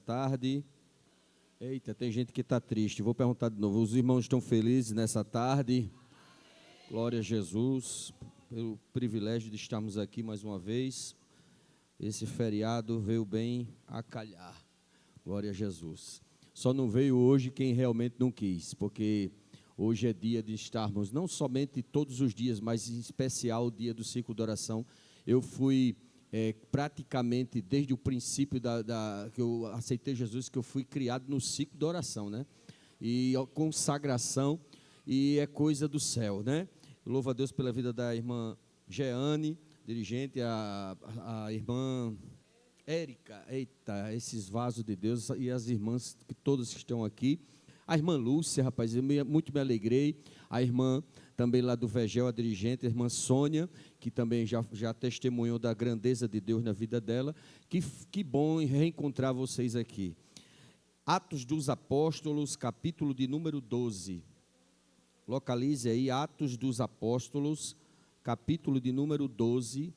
tarde. Eita, tem gente que está triste. Vou perguntar de novo. Os irmãos estão felizes nessa tarde? Glória a Jesus, pelo privilégio de estarmos aqui mais uma vez. Esse feriado veio bem a calhar. Glória a Jesus. Só não veio hoje quem realmente não quis, porque hoje é dia de estarmos, não somente todos os dias, mas em especial o dia do ciclo de oração. Eu fui praticamente desde o princípio que eu aceitei Jesus, que eu fui criado no ciclo de oração, né? E a consagração, e é coisa do céu, né? Eu louvo a Deus pela vida da irmã Jeane, dirigente, a irmã Érica, eita, esses vasos de Deus, e as irmãs que todas estão aqui, a irmã Lúcia, rapaz, eu muito me alegrei, a irmã também lá do Vegel, a dirigente, a irmã Sônia, que também já testemunhou da grandeza de Deus na vida dela. Que bom reencontrar vocês aqui. Atos dos Apóstolos, capítulo de número 12. Localize aí, Atos dos Apóstolos, capítulo de número 12,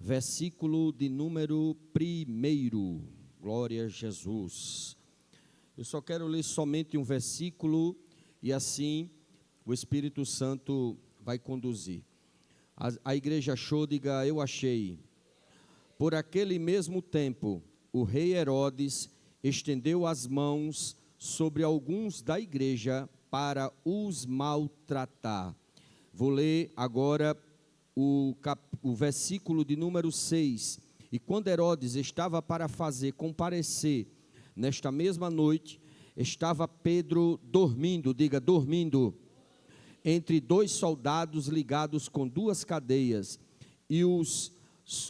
versículo de número 1. Glória a Jesus. Eu só quero ler somente um versículo e assim o Espírito Santo vai conduzir. A igreja achou, diga, eu achei. Por aquele mesmo tempo, o rei Herodes estendeu as mãos sobre alguns da igreja para os maltratar. Vou ler agora o versículo de número 6. E quando Herodes estava para fazer comparecer, nesta mesma noite, estava Pedro dormindo, diga, dormindo, entre dois soldados ligados com duas cadeias, e os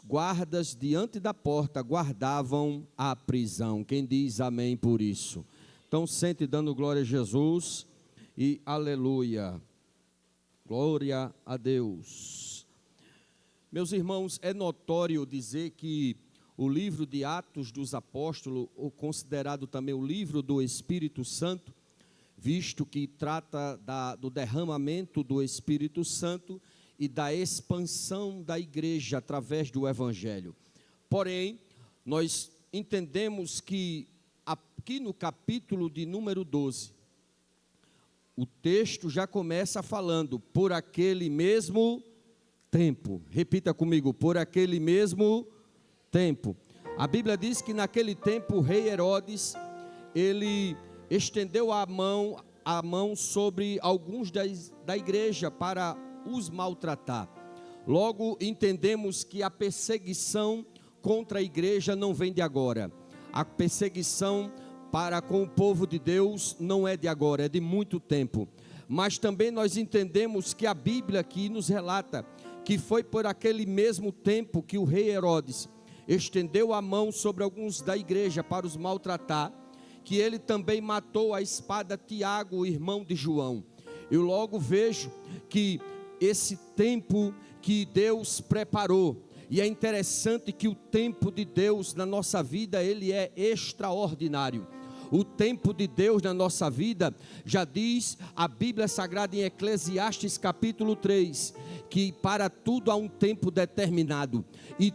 guardas diante da porta guardavam a prisão. Quem diz amém por isso? Então sente dando glória a Jesus e aleluia, glória a Deus. Meus irmãos, é notório dizer que o livro de Atos dos Apóstolos, ou considerado também o livro do Espírito Santo, visto que trata do derramamento do Espírito Santo e da expansão da igreja através do Evangelho. Porém, nós entendemos que aqui no capítulo de número 12, o texto já começa falando, por aquele mesmo tempo. Repita comigo, por aquele mesmo tempo. A Bíblia diz que naquele tempo o rei Herodes, ele estendeu a mão sobre alguns da igreja para os maltratar. Logo entendemos que a perseguição contra a igreja não vem de agora. A perseguição para com o povo de Deus não é de agora, é de muito tempo. Mas também nós entendemos que a Bíblia aqui nos relata que foi por aquele mesmo tempo que o rei Herodes estendeu a mão sobre alguns da igreja para os maltratar, que ele também matou a espada Tiago, o irmão de João. Eu logo vejo que esse tempo que Deus preparou, e é interessante que o tempo de Deus na nossa vida, ele é extraordinário. O tempo de Deus na nossa vida, já diz a Bíblia Sagrada em Eclesiastes capítulo 3, que para tudo há um tempo determinado, e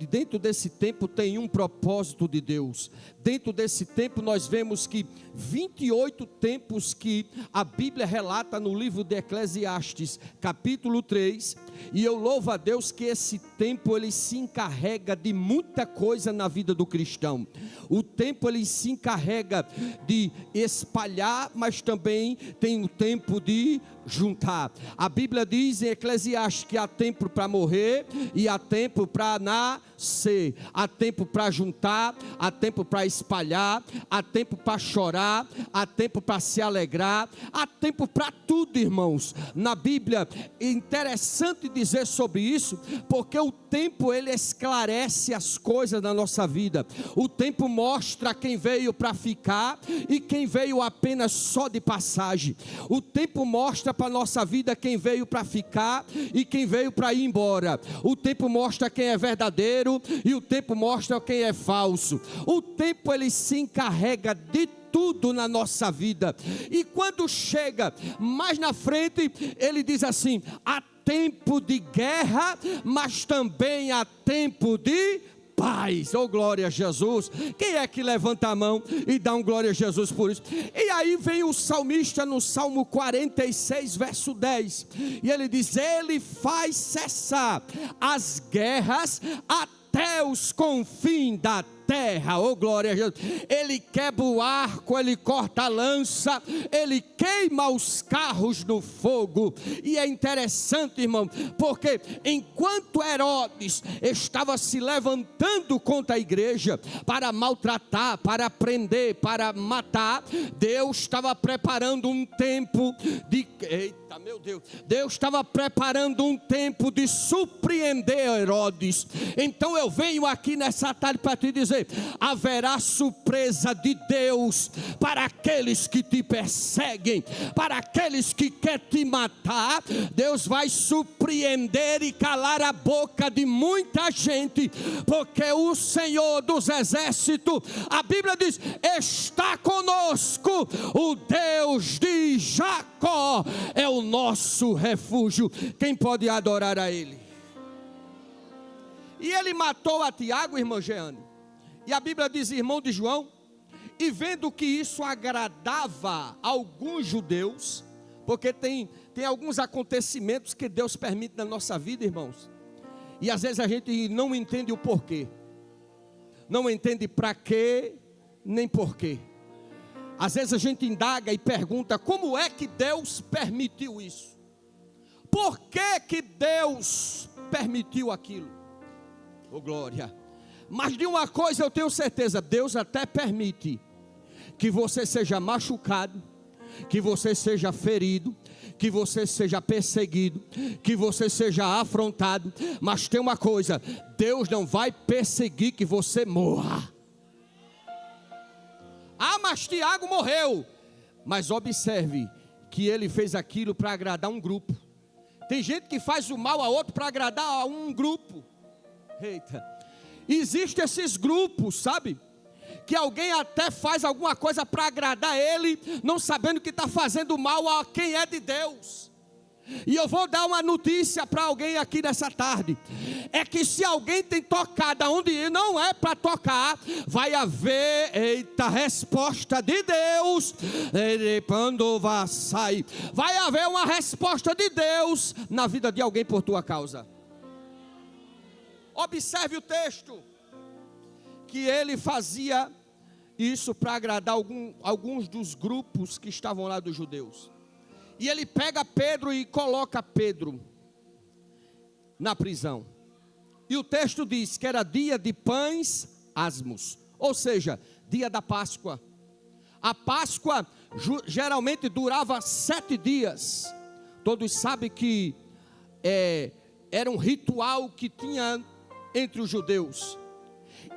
dentro desse tempo tem um propósito de Deus. Dentro desse tempo nós vemos que 28 tempos que a Bíblia relata no livro de Eclesiastes capítulo 3, e eu louvo a Deus que esse tempo ele se encarrega de muita coisa na vida do cristão. O tempo ele se encarrega de espalhar, mas também tem o tempo de juntar. A Bíblia diz em Eclesiastes que há tempo para morrer e há tempo para nascer, há tempo para juntar, há tempo para espalhar, há tempo para chorar, há tempo para se alegrar, há tempo para tudo, irmãos. Na Bíblia é interessante dizer sobre isso, porque o tempo ele esclarece as coisas da nossa vida. O tempo mostra quem veio para ficar e quem veio apenas só de passagem. O tempo mostra para a nossa vida quem veio para ficar e quem veio para ir embora. O tempo mostra quem é verdadeiro e o tempo mostra quem é falso. O tempo ele se encarrega de tudo na nossa vida. E quando chega mais na frente, ele diz assim: há tempo de guerra, mas também há tempo de paz. Oh, glória a Jesus. Quem é que levanta a mão e dá um glória a Jesus por isso? E aí vem o salmista no Salmo 46, verso 10. E ele diz: ele faz cessar as guerras até os confins da terra. Oh, glória a Jesus. Ele quebra o arco, ele corta a lança, ele queima os carros no fogo. E é interessante, irmão, porque enquanto Herodes estava se levantando contra a igreja para maltratar, para prender, para matar, Deus estava preparando um tempo de... Eita, meu Deus! Deus estava preparando um tempo de surpreender Herodes. Então eu venho aqui nessa tarde para te dizer: haverá surpresa de Deus para aqueles que te perseguem, para aqueles que querem te matar. Deus vai surpreender e calar a boca de muita gente, porque o Senhor dos exércitos, a Bíblia diz, está conosco. O Deus de Jacó é o nosso refúgio. Quem pode adorar a Ele? E ele matou a Tiago, irmã Jeane, e a Bíblia diz, irmão de João, e vendo que isso agradava a alguns judeus, porque tem alguns acontecimentos que Deus permite na nossa vida, irmãos, e às vezes a gente não entende o porquê, não entende para quê, nem porquê. Às vezes a gente indaga e pergunta, como é que Deus permitiu isso? Por que Deus permitiu aquilo? Oh, glória! Mas de uma coisa eu tenho certeza, Deus até permite que você seja machucado, que você seja ferido, que você seja perseguido, que você seja afrontado. Mas tem uma coisa, Deus não vai perseguir que você morra. Ah, mas Tiago morreu. Mas observe que ele fez aquilo para agradar um grupo. Tem gente que faz o mal a outro para agradar a um grupo. Eita. Existem esses grupos, sabe? Que alguém até faz alguma coisa para agradar ele, não sabendo que está fazendo mal a quem é de Deus. E eu vou dar uma notícia para alguém aqui nessa tarde: é que se alguém tem tocado onde não é para tocar, vai haver, resposta de Deus. Vai haver uma resposta de Deus na vida de alguém por tua causa. Observe o texto, que ele fazia isso para agradar alguns dos grupos que estavam lá dos judeus. E ele pega Pedro e coloca Pedro na prisão. E o texto diz que era dia de pães asmos, ou seja, dia da Páscoa. A Páscoa geralmente durava 7 dias. Todos sabem que era um ritual que tinha entre os judeus.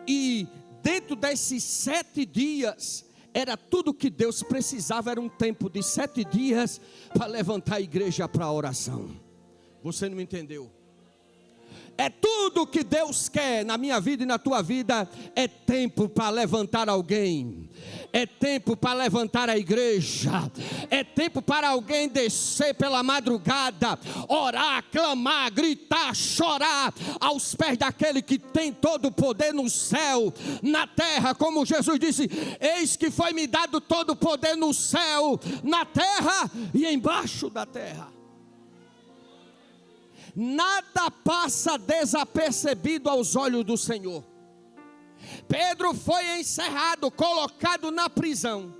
E dentro desses 7 dias, era tudo que Deus precisava, era um tempo de 7 dias para levantar a igreja para a oração. Você não entendeu? É tudo que Deus quer na minha vida e na tua vida. É tempo para levantar alguém, é tempo para levantar a igreja, é tempo para alguém descer pela madrugada, orar, clamar, gritar, chorar aos pés daquele que tem todo o poder no céu, na terra. Como Jesus disse: eis que foi-me dado todo o poder no céu, na terra e embaixo da terra. Nada passa desapercebido aos olhos do Senhor. Pedro foi encerrado, colocado na prisão.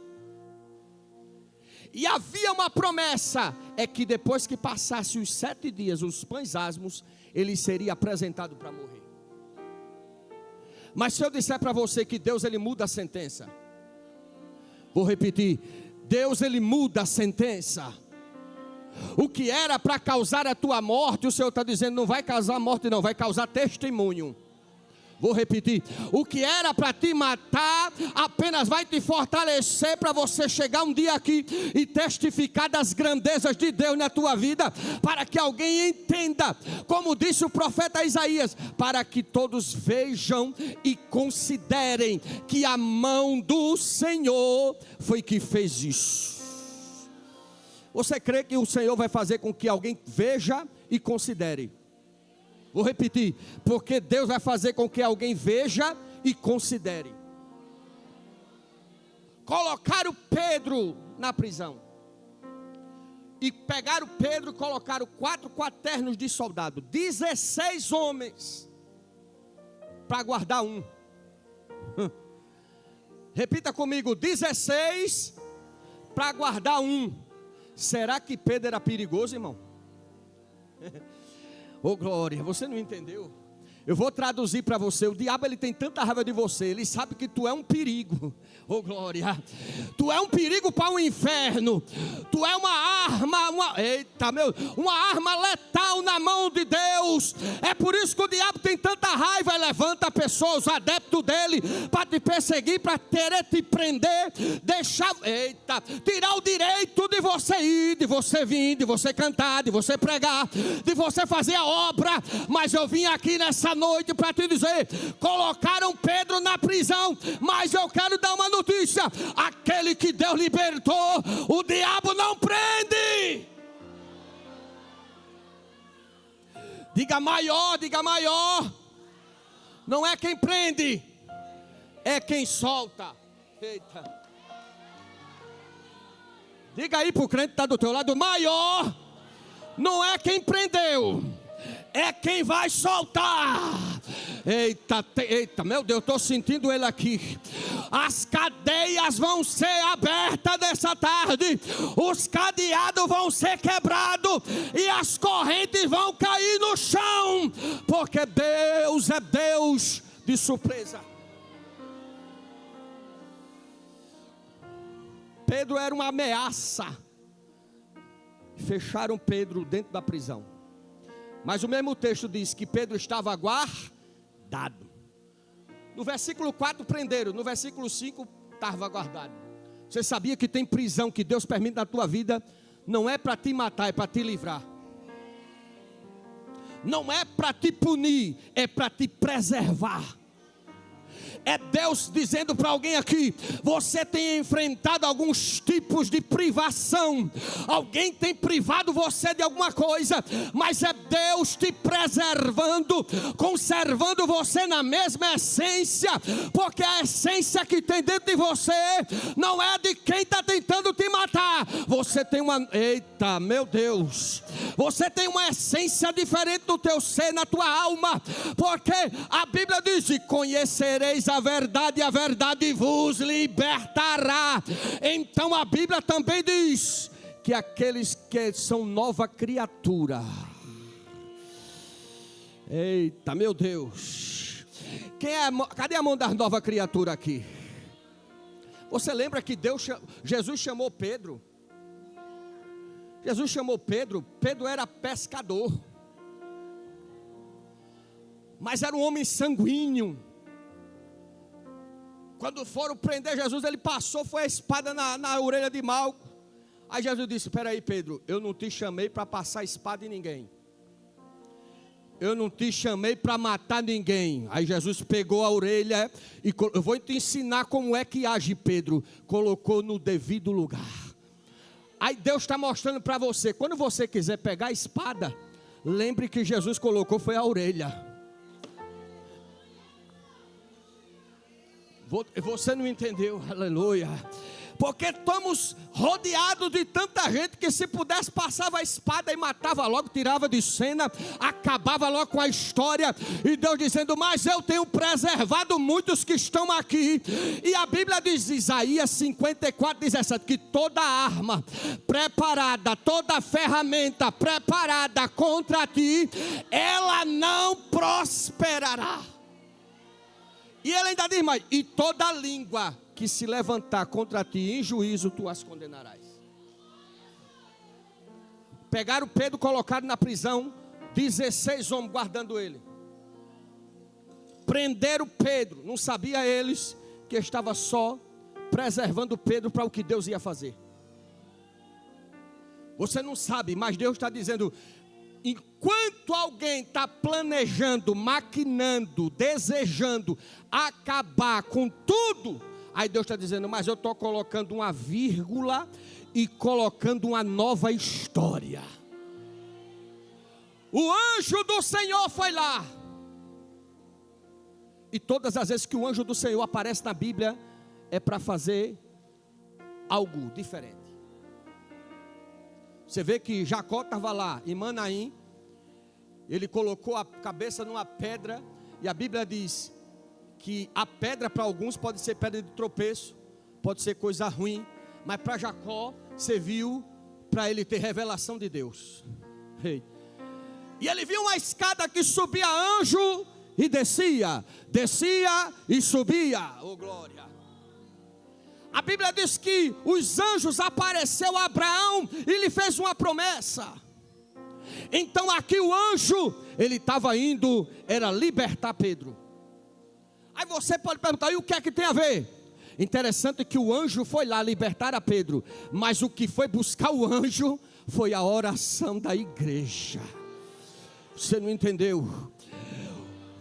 E havia uma promessa, é que depois que passasse os 7 dias, os pães asmos, ele seria apresentado para morrer. Mas se eu disser para você que Deus ele muda a sentença, vou repetir: Deus ele muda a sentença. O que era para causar a tua morte, o Senhor está dizendo, não vai causar morte não, vai causar testemunho. Vou repetir: o que era para te matar, apenas vai te fortalecer para você chegar um dia aqui e testificar das grandezas de Deus na tua vida, para que alguém entenda, como disse o profeta Isaías, para que todos vejam e considerem que a mão do Senhor foi que fez isso. Você crê que o Senhor vai fazer com que alguém veja e considere? Vou repetir, porque Deus vai fazer com que alguém veja e considere. Colocaram Pedro na prisão. E pegaram Pedro e colocaram 4 quaternos de soldado, 16 homens, para guardar um. Repita comigo, 16 para guardar um. Será que Pedro era perigoso, irmão? Ô glória, você não entendeu? Eu vou traduzir para você. O diabo, ele tem tanta raiva de você. Ele sabe que tu é um perigo. Oh glória. Tu é um perigo para o inferno. Tu é uma arma, uma arma letal na mão de Deus. É por isso que o diabo tem tanta raiva. Ele levanta pessoas, os adeptos dele, para te perseguir, para querer te prender, tirar o direito de você ir, de você vir, de você cantar, de você pregar, de você fazer a obra. Mas eu vim aqui nessa noite para te dizer: colocaram Pedro na prisão, mas eu quero dar uma notícia: aquele que Deus libertou, o diabo não prende. Diga maior, diga maior. Não é quem prende, é quem solta. Eita. Diga aí para o crente que está do teu lado: maior não é quem prendeu, é quem vai soltar. Eita, meu Deus, estou sentindo ele aqui. As cadeias vão ser abertas nessa tarde, os cadeados vão ser quebrados e as correntes vão cair no chão, porque Deus é Deus de surpresa. Pedro era uma ameaça. Fecharam Pedro dentro da prisão. Mas o mesmo texto diz que Pedro estava guardado. No versículo 4 prenderam, no versículo 5 estava guardado. Você sabia que tem prisão que Deus permite na tua vida? Não é para te matar, é para te livrar. Não é para te punir, é para te preservar. É Deus dizendo para alguém aqui: você tem enfrentado alguns tipos de privação. Alguém tem privado você de alguma coisa, mas é Deus te preservando, conservando você na mesma essência, porque a essência que tem dentro de você não é de quem está tentando te matar. Você tem uma, eita, meu Deus, você tem uma essência diferente do teu ser, na tua alma, porque a Bíblia diz: conhecereis a verdade, e a verdade vos libertará. Então a Bíblia também diz que aqueles que são nova criatura, eita, meu Deus, cadê a mão das nova criatura aqui? Você lembra que Jesus chamou Pedro? Jesus chamou Pedro. Pedro era pescador, mas era um homem sanguíneo. Quando foram prender Jesus, ele passou, foi a espada na orelha de Malco. Aí Jesus disse: espera aí, Pedro, eu não te chamei para passar espada em ninguém. Eu não te chamei para matar ninguém. Aí Jesus pegou a orelha e eu vou te ensinar como é que age Pedro. Colocou no devido lugar. Aí Deus está mostrando para você: quando você quiser pegar a espada, lembre que Jesus colocou foi a orelha. Você não entendeu, aleluia. Porque estamos rodeados de tanta gente que se pudesse passava a espada e matava logo, tirava de cena, acabava logo com a história. E Deus dizendo: mas eu tenho preservado muitos que estão aqui. E a Bíblia diz, Isaías 54:17, que toda arma preparada, toda ferramenta preparada contra ti, ela não prosperará. E ele ainda diz mais: e toda língua que se levantar contra ti em juízo, tu as condenarás. Pegaram Pedro, colocaram na prisão, 16 homens guardando ele. Prenderam Pedro, não sabia eles que estava só preservando Pedro para o que Deus ia fazer. Você não sabe, mas Deus está dizendo: enquanto alguém está planejando, maquinando, desejando acabar com tudo, aí Deus está dizendo: mas eu estou colocando uma vírgula e colocando uma nova história. o anjo do Senhor foi lá. E todas as vezes que o anjo do Senhor aparece na Bíblia, é para fazer algo diferente. Você vê que Jacó estava lá em Manaim, ele colocou a cabeça numa pedra, e a Bíblia diz que a pedra para alguns pode ser pedra de tropeço, pode ser coisa ruim, mas para Jacó serviu para ele ter revelação de Deus. E ele viu uma escada que subia anjo e descia, descia e subia. Oh glória! A Bíblia diz que os anjos apareceu a Abraão e lhe fez uma promessa. Então aqui o anjo, ele estava indo, era libertar Pedro. Aí você pode perguntar, e o que é que tem a ver? Interessante que o anjo foi lá libertar a Pedro, mas o que foi buscar o anjo foi a oração da igreja. Você não entendeu?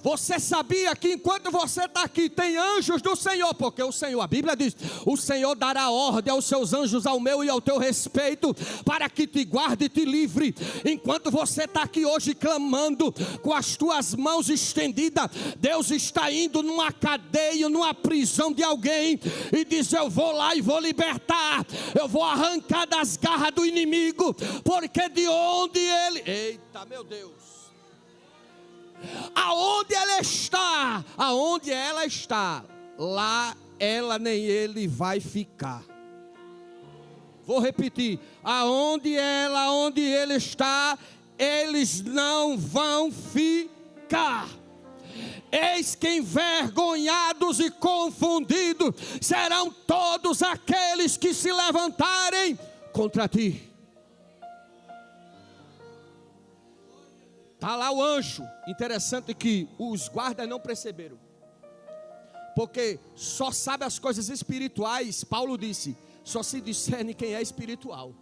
Você sabia que enquanto você está aqui, tem anjos do Senhor, porque o Senhor, a Bíblia diz, o Senhor dará ordem aos seus anjos ao meu e ao teu respeito, para que te guarde e te livre. Enquanto você está aqui hoje clamando, com as tuas mãos estendidas, Deus está indo numa cadeia, numa prisão de alguém, e diz, eu vou lá e vou libertar, eu vou arrancar das garras do inimigo, porque de onde ele, eita meu Deus, aonde ela está, lá ela nem ele vai ficar. Vou repetir, onde ele está, eles não vão ficar. Eis que envergonhados e confundidos serão todos aqueles que se levantarem contra ti. Está lá o anjo. Interessante que os guardas não perceberam, porque só sabe as coisas espirituais. Paulo disse, só se discerne quem é espiritual.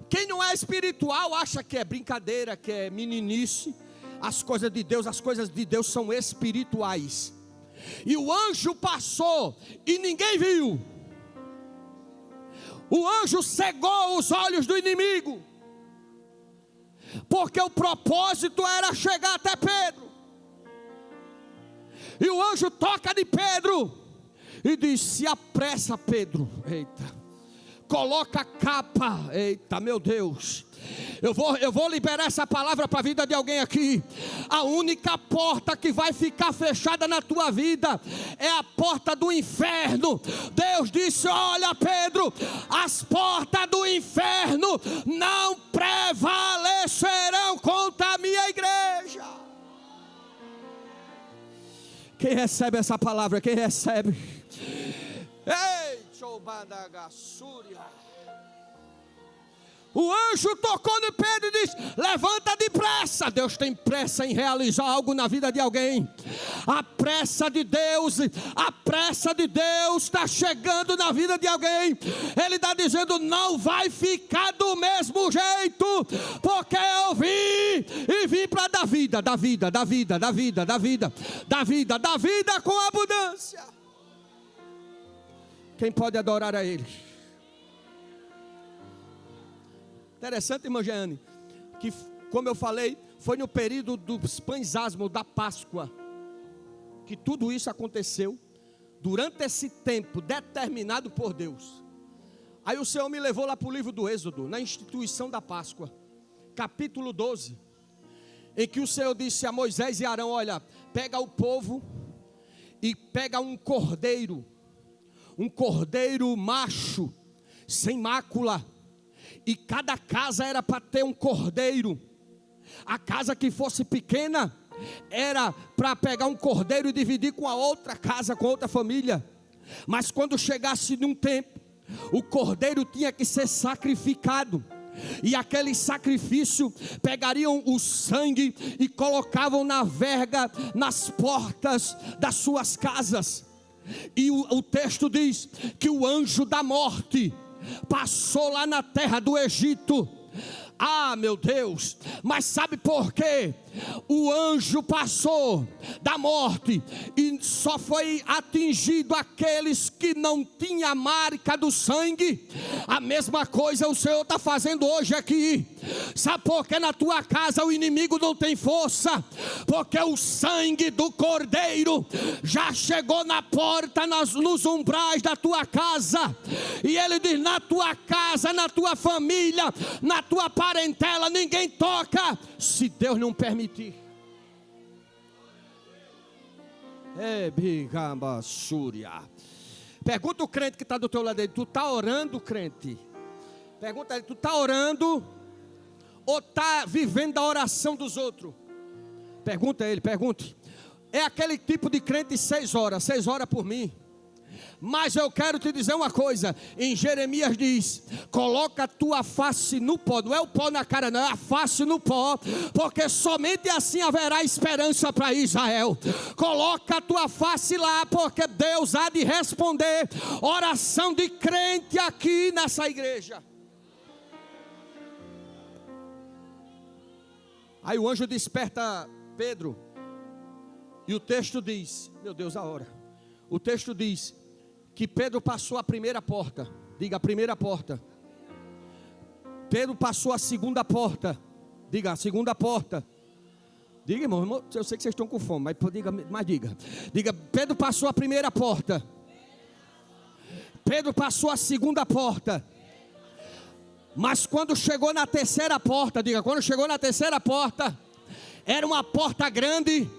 Quem não é espiritual acha que é brincadeira, que é meninice. As coisas de Deus são espirituais. E o anjo passou e ninguém viu. O anjo cegou os olhos do inimigo, porque o propósito era chegar até Pedro. E o anjo toca de Pedro e diz, se apressa Pedro, eita, coloca a capa, eita meu Deus. Eu vou liberar essa palavra para a vida de alguém aqui. A única porta que vai ficar fechada na tua vida é a porta do inferno. Deus disse, olha Pedro, as portas do inferno não prevalecerão contra a minha igreja. Quem recebe essa palavra? Quem recebe? Ei, Chobadagassúria. O anjo tocou no Pedro e disse, levanta depressa. Deus tem pressa em realizar algo na vida de alguém. A pressa de Deus está chegando na vida de alguém. Ele está dizendo, não vai ficar do mesmo jeito, porque eu vim para dar vida, dar vida com abundância. Quem pode adorar a Ele? Interessante, irmã Jeane, que como eu falei, foi no período dos pães asmos da Páscoa que tudo isso aconteceu, durante esse tempo determinado por Deus. Aí o Senhor me levou lá para o livro do Êxodo, na instituição da Páscoa, capítulo 12, em que o Senhor disse a Moisés e Arão, olha, pega o povo e pega um cordeiro macho, sem mácula. E cada casa era para ter um cordeiro. A casa que fosse pequena era para pegar um cordeiro e dividir com a outra casa, com outra família. Mas quando chegasse num tempo, o cordeiro tinha que ser sacrificado. E aquele sacrifício, pegariam o sangue e colocavam na verga, nas portas das suas casas. E o texto diz que o anjo da morte passou lá na terra do Egito. Ah, meu Deus, mas sabe por quê? O anjo passou da morte e só foi atingido aqueles que não tinham a marca do sangue. A mesma coisa o Senhor está fazendo hoje aqui. Sabe por que na tua casa o inimigo não tem força? Porque o sangue do Cordeiro já chegou na porta, nos umbrais da tua casa. E ele diz: na tua casa, na tua família, na tua parentela, ninguém toca, se Deus não permitir. Pergunta o crente que está do teu lado aí: tu está orando, crente? Pergunta ele: tu está orando ou está vivendo a oração dos outros? Pergunta ele, pergunte. É aquele tipo de crente 6 horas por mim. Mas eu quero te dizer uma coisa. Em Jeremias diz: coloca a tua face no pó. Não é o pó na cara, não, é a face no pó, porque somente assim haverá esperança para Israel. Coloca a tua face lá, porque Deus há de responder oração de crente aqui nessa igreja. Aí o anjo desperta Pedro, e o texto diz, meu Deus, a hora. O texto diz que Pedro passou a primeira porta. Diga: a primeira porta. Pedro passou a segunda porta. Diga: a segunda porta. Diga, irmão, eu sei que vocês estão com fome, mas diga. Diga: Pedro passou a primeira porta. Pedro passou a segunda porta. Mas quando chegou na terceira porta, diga: quando chegou na terceira porta, era uma porta grande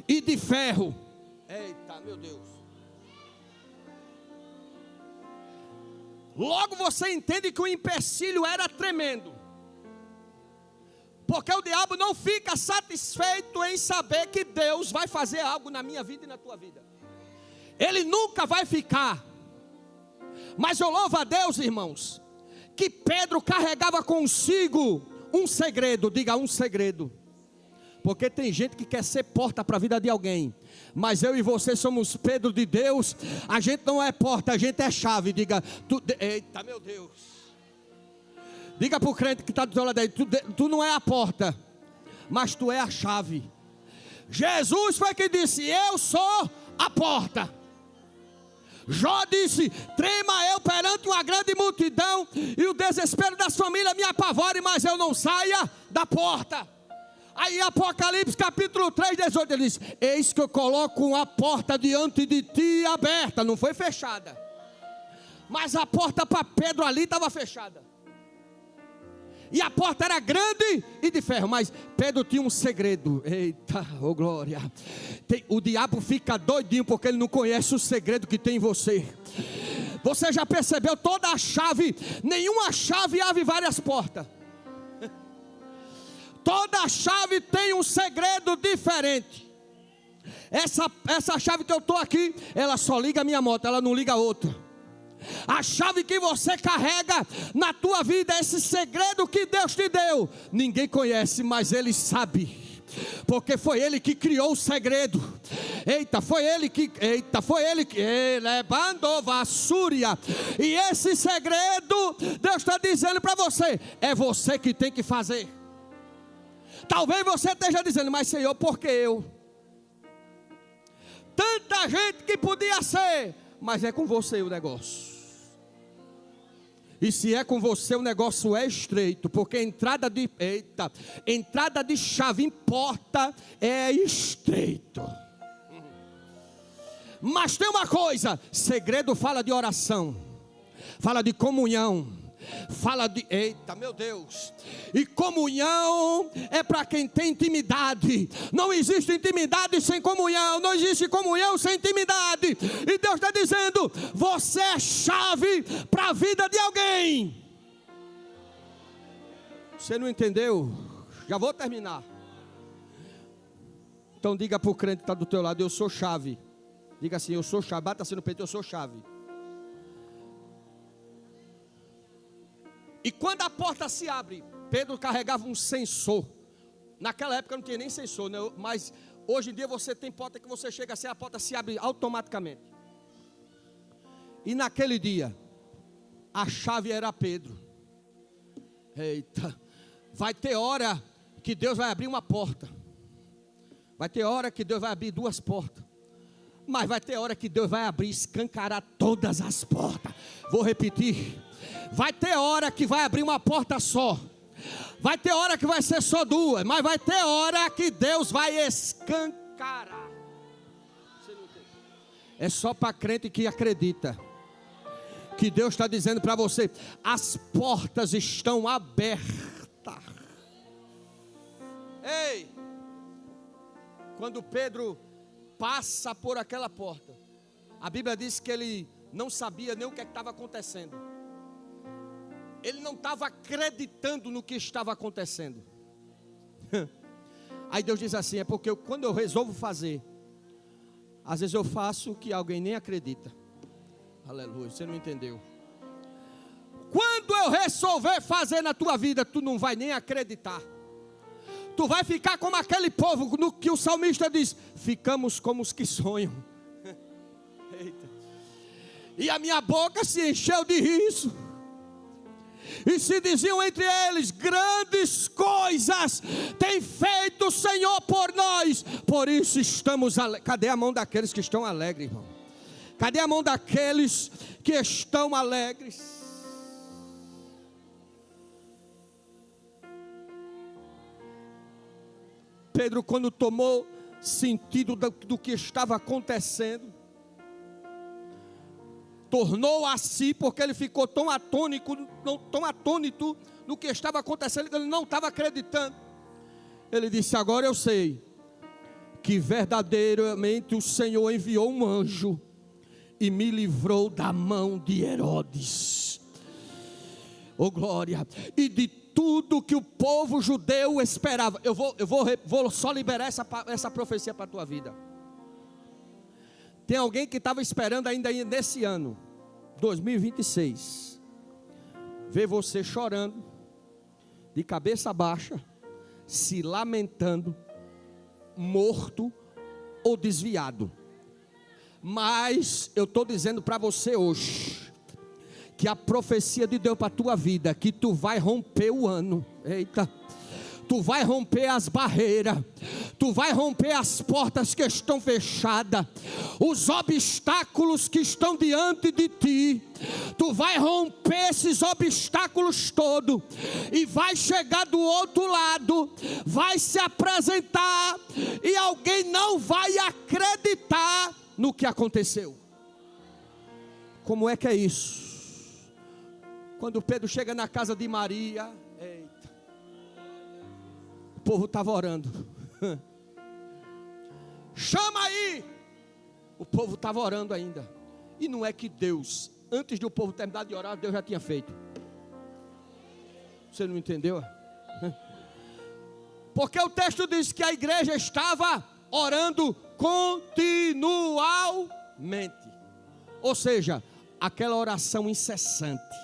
e de ferro. Eita, meu Deus. Logo você entende que o empecilho era tremendo. Porque o diabo não fica satisfeito em saber que Deus vai fazer algo na minha vida e na tua vida. Ele nunca vai ficar. Mas eu louvo a Deus, irmãos, que Pedro carregava consigo um segredo. Diga: um segredo. Porque tem gente que quer ser porta para a vida de alguém, mas eu e você somos Pedro de Deus. A gente não é porta, a gente é chave. Diga: eita, meu Deus. Diga para o crente que está do teu lado aí: tu não é a porta, mas tu é a chave. Jesus foi que disse: eu sou a porta. Jó disse: trema eu perante uma grande multidão, e o desespero das famílias me apavore, mas eu não saia da porta. Aí Apocalipse capítulo 3, 18, ele diz: eis que eu coloco uma porta diante de ti aberta. Não foi fechada, mas a porta para Pedro ali estava fechada. E a porta era grande e de ferro, mas Pedro tinha um segredo. Eita, oh glória. O diabo fica doidinho porque ele não conhece o segredo que tem em você. Você já percebeu? Toda a chave, nenhuma chave abre várias portas. Toda chave tem um segredo diferente. Essa chave que eu estou aqui, ela só liga a minha moto, ela não liga a outra. A chave que você carrega na tua vida, esse segredo que Deus te deu, ninguém conhece, mas Ele sabe. Porque foi Ele que criou o segredo. Foi ele que levando vassúria. E esse segredo, Deus está dizendo para você, é você que tem que fazer. Talvez você esteja dizendo: mas Senhor, por que eu? Tanta gente que podia ser, mas é com você o negócio. E se é com você, o negócio é estreito, porque entrada de chave em porta é estreito. Mas tem uma coisa: segredo fala de oração, fala de comunhão, fala de, eita, meu Deus. E comunhão é para quem tem intimidade. Não existe intimidade sem comunhão. Não existe comunhão sem intimidade. E Deus está dizendo: você é chave para a vida de alguém. Você não entendeu? Já vou terminar. Então diga para o crente que está do teu lado: eu sou chave. Diga assim: eu sou chave. Bata assim no peito: eu sou chave. E quando a porta se abre, Pedro carregava um sensor. Naquela época não tinha nem sensor, né? Mas hoje em dia você tem porta que você chega assim, a porta se abre automaticamente. E naquele dia, a chave era Pedro. Eita, vai ter hora que Deus vai abrir uma porta. Vai ter hora que Deus vai abrir 2 portas. Mas vai ter hora que Deus vai abrir, escancarar todas as portas. Vou repetir. Vai ter hora que vai abrir uma porta só. Vai ter hora que vai ser só duas, mas vai ter hora que Deus vai escancarar. É só para crente que acredita. Que Deus está dizendo para você: as portas estão abertas. Ei, quando Pedro passa por aquela porta, a Bíblia diz que ele não sabia nem o que estava acontecendo. Ele não estava acreditando no que estava acontecendo. Aí Deus diz assim: é porque quando eu resolvo fazer, às vezes eu faço que alguém nem acredita. Aleluia, você não entendeu. Quando eu resolver fazer na tua vida, tu não vai nem acreditar. Tu vai ficar como aquele povo no que o salmista diz: ficamos como os que sonham. Eita. E a minha boca se encheu de riso. E se diziam entre eles: grandes coisas tem feito o Senhor por nós, por isso estamos alegres. Cadê a mão daqueles que estão alegres, irmão? Cadê a mão daqueles que estão alegres? Pedro, quando tomou sentido do que estava acontecendo, tornou a si, porque ele ficou tão atônito no que estava acontecendo, que ele não estava acreditando. Ele disse: agora eu sei que verdadeiramente o Senhor enviou um anjo e me livrou da mão de Herodes. Oh glória! E de tudo que o povo judeu esperava. Eu vou só liberar essa profecia para a tua vida. Tem alguém que estava esperando ainda nesse ano 2026 ver você chorando, de cabeça baixa, se lamentando, morto ou desviado. Mas eu estou dizendo para você hoje que a profecia de Deus para a tua vida, que tu vai romper o ano. Eita! Tu vai romper as barreiras, tu vai romper as portas que estão fechadas, os obstáculos que estão diante de ti. Tu vai romper esses obstáculos todos e vai chegar do outro lado, vai se apresentar e alguém não vai acreditar no que aconteceu. Como é que é isso? Quando Pedro chega na casa de Maria, o povo estava orando. Chama aí! O povo estava orando ainda. E não é que Deus, antes de o povo terminar de orar, Deus já tinha feito. Você não entendeu? Porque o texto diz que a igreja estava orando continuamente. Ou seja, aquela oração incessante.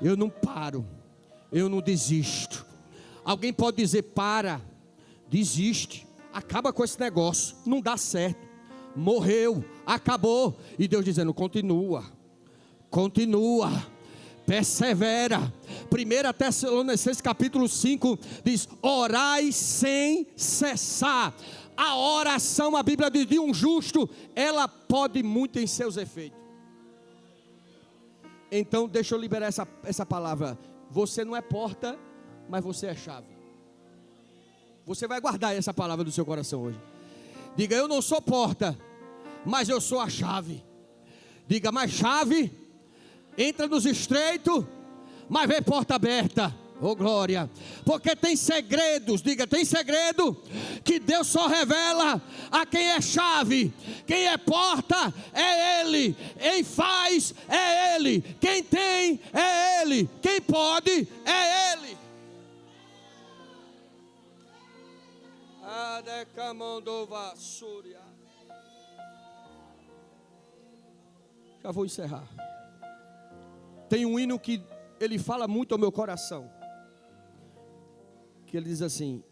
Eu não paro, eu não desisto. Alguém pode dizer: para, desiste, acaba com esse negócio, não dá certo, morreu, acabou. E Deus dizendo: continua, persevera. 1 Tessalonicenses capítulo 5 diz: orai sem cessar. A oração, a Bíblia diz, de um justo, ela pode muito em seus efeitos. Então deixa eu liberar essa palavra. Você não é porta, mas você é chave. Você vai guardar essa palavra do seu coração hoje. Diga: eu não sou porta, mas eu sou a chave. Diga: mas chave entra nos estreitos, mas vê porta aberta. Oh glória! Porque tem segredos. Diga: tem segredo que Deus só revela a quem é chave. Quem é porta é Ele. Quem faz é Ele. Quem tem é Ele. Quem pode é Ele. Já vou encerrar. Tem um hino que ele fala muito ao meu coração, que ele diz assim: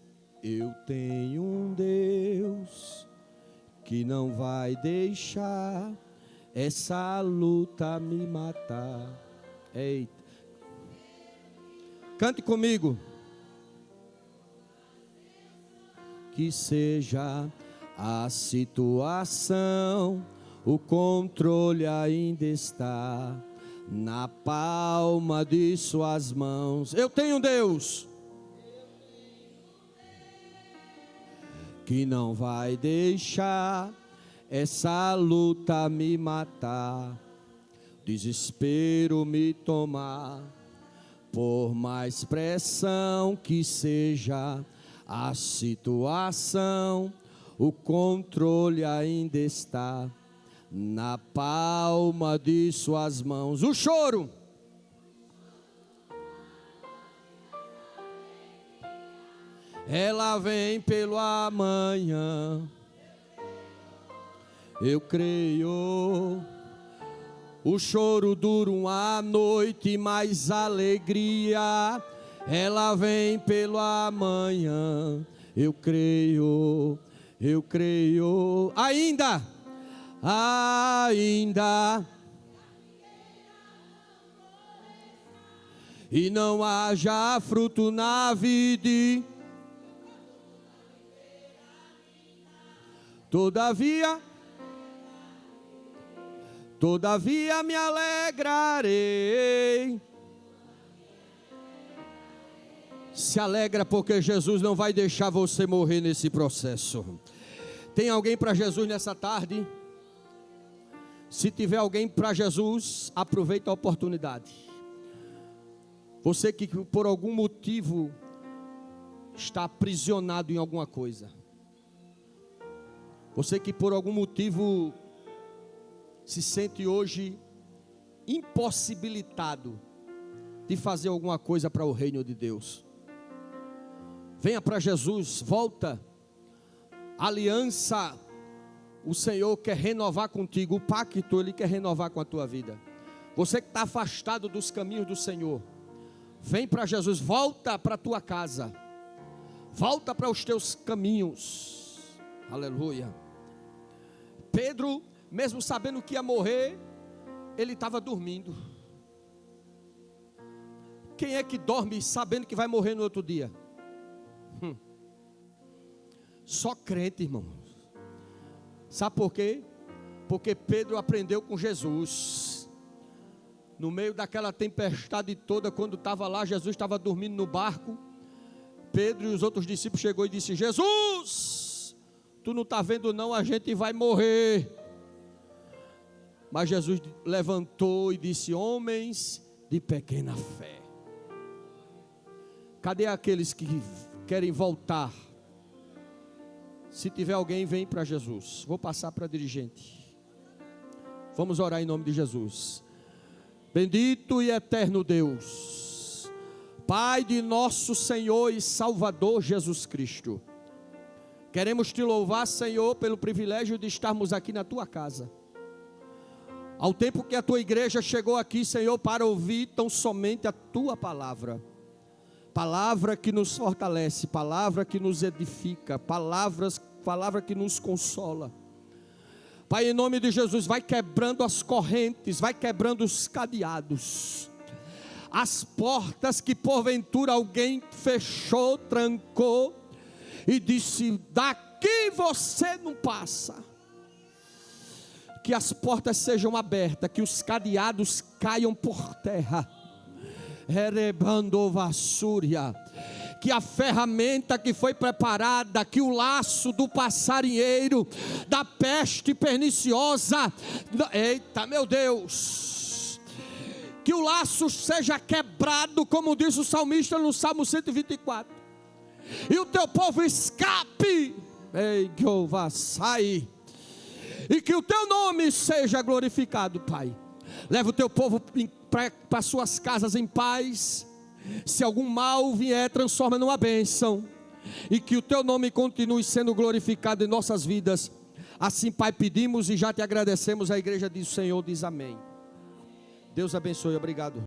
eu tenho um Deus que não vai deixar essa luta me matar. Eita, cante comigo. Que seja a situação, o controle ainda está na palma de suas mãos. Eu tenho um Deus que não vai deixar essa luta me matar, desespero me tomar, por mais pressão que seja a situação, o controle ainda está na palma de suas mãos. O choro ela vem pelo amanhã, eu creio. O choro dura uma noite, mas a alegria ela vem pelo amanhã, eu creio, eu creio. Ainda e não haja fruto na vida, todavia me alegrarei. Se alegra, porque Jesus não vai deixar você morrer nesse processo. Tem alguém para Jesus nessa tarde? Se tiver alguém para Jesus, aproveita a oportunidade. Você que por algum motivo está aprisionado em alguma coisa. Você que por algum motivo se sente hoje impossibilitado de fazer alguma coisa para o reino de Deus. Venha para Jesus, volta. A aliança, o Senhor quer renovar contigo. O pacto, Ele quer renovar com a tua vida. Você que está afastado dos caminhos do Senhor, vem para Jesus, volta para a tua casa, volta para os teus caminhos. Aleluia. Pedro, mesmo sabendo que ia morrer, ele estava dormindo. Quem é que dorme sabendo que vai morrer no outro dia? Só crente, irmão. Sabe por quê? Porque Pedro aprendeu com Jesus. No meio daquela tempestade toda, quando estava lá, Jesus estava dormindo no barco. Pedro e os outros discípulos chegou e disse: Jesus, tu não está vendo não, a gente vai morrer. Mas Jesus levantou e disse: homens de pequena fé. Cadê aqueles que querem voltar? Se tiver alguém, vem para Jesus. Vou passar para a dirigente. Vamos orar em nome de Jesus. Bendito e eterno Deus, Pai de nosso Senhor e Salvador Jesus Cristo, queremos te louvar, Senhor, pelo privilégio de estarmos aqui na tua casa. Ao tempo que a tua igreja chegou aqui, Senhor, para ouvir tão somente a tua palavra. Palavra que nos fortalece, palavra que nos edifica, palavra que nos consola. Pai, em nome de Jesus, vai quebrando as correntes, vai quebrando os cadeados, as portas que porventura alguém fechou, trancou e disse: daqui você não passa. Que as portas sejam abertas, que os cadeados caiam por terra. Que a ferramenta que foi preparada, que o laço do passarinheiro, da peste perniciosa, eita meu Deus, que o laço seja quebrado, como diz o salmista no Salmo 124, e o teu povo escape, e que o teu nome seja glorificado, Pai. Leva o teu povo para suas casas em paz. Se algum mal vier, transforma numa bênção, e que o teu nome continue sendo glorificado em nossas vidas. Assim, Pai, pedimos e já te agradecemos. A igreja diz: o Senhor diz amém. Deus abençoe, obrigado.